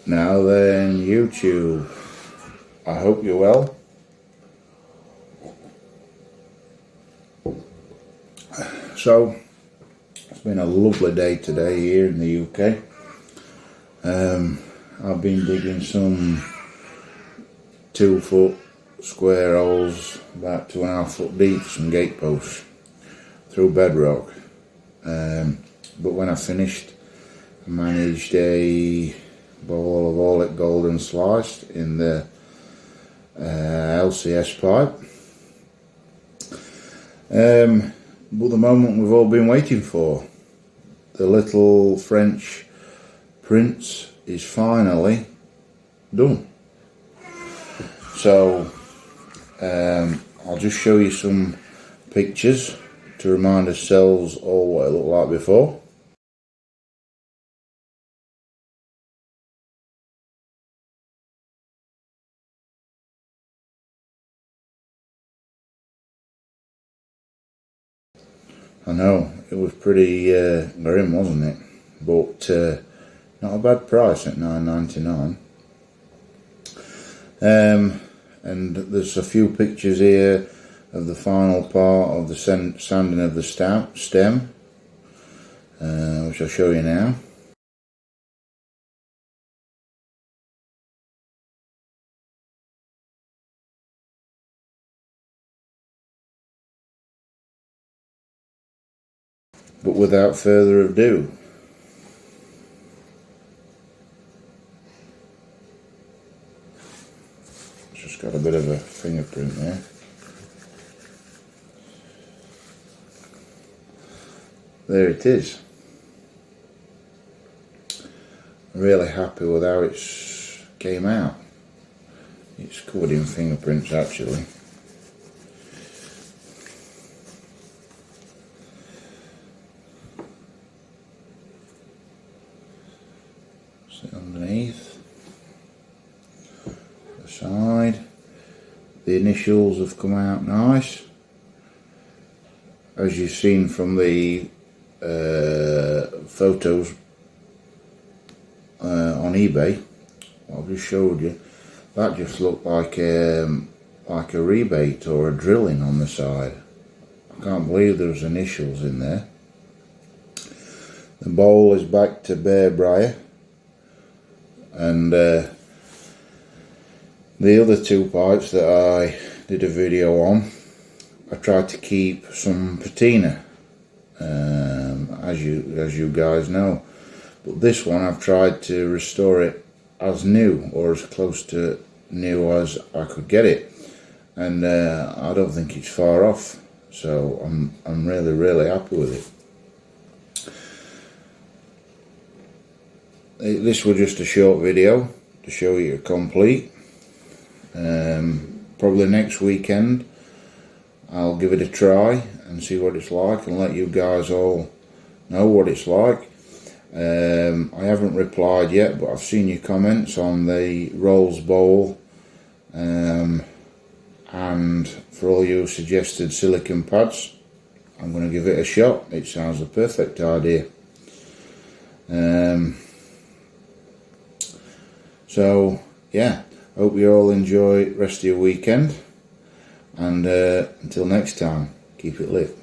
Now then, YouTube, I hope you're well. So, it's been a lovely day today here in the UK. I've been digging some 2-foot square holes, about 2.5 foot deep, some gate posts through bedrock. But when I finished, I managed a bowl of all it golden sliced in the LCS pipe. But the moment we've all been waiting for, the little French prince is finally done. So I'll just show you some pictures to remind ourselves all what it looked like before. I know, it was pretty grim, wasn't it? But not a bad price at $9.99. And there's a few pictures here of the final part of the sanding of the stem, which I'll show you now. But without further ado, it's just got a bit of a fingerprint there. There it is. I'm really happy with how it came out. It's covered in fingerprints actually. Sit underneath, the side. The initials have come out nice, as you've seen from the photos on eBay. I've just showed you. That just looked like a rebate or a drilling on the side. I can't believe there's initials in there. The bowl is back to bare briar, and the other two pipes that I did a video on, I tried to keep some patina, as you guys know. But this one I've tried to restore it as new, or as close to new as I could get it, and I don't think it's far off. So I'm really happy with it. This was just a short video to show you complete. Probably next weekend I'll give it a try and see what it's like, and let you guys all know what it's like. I haven't replied yet, but I've seen your comments on the Rolls bowl, and for all you suggested silicone pads. I'm going to give it a shot. It sounds a perfect idea. So yeah, hope you all enjoy the rest of your weekend, and until next time, keep it lit.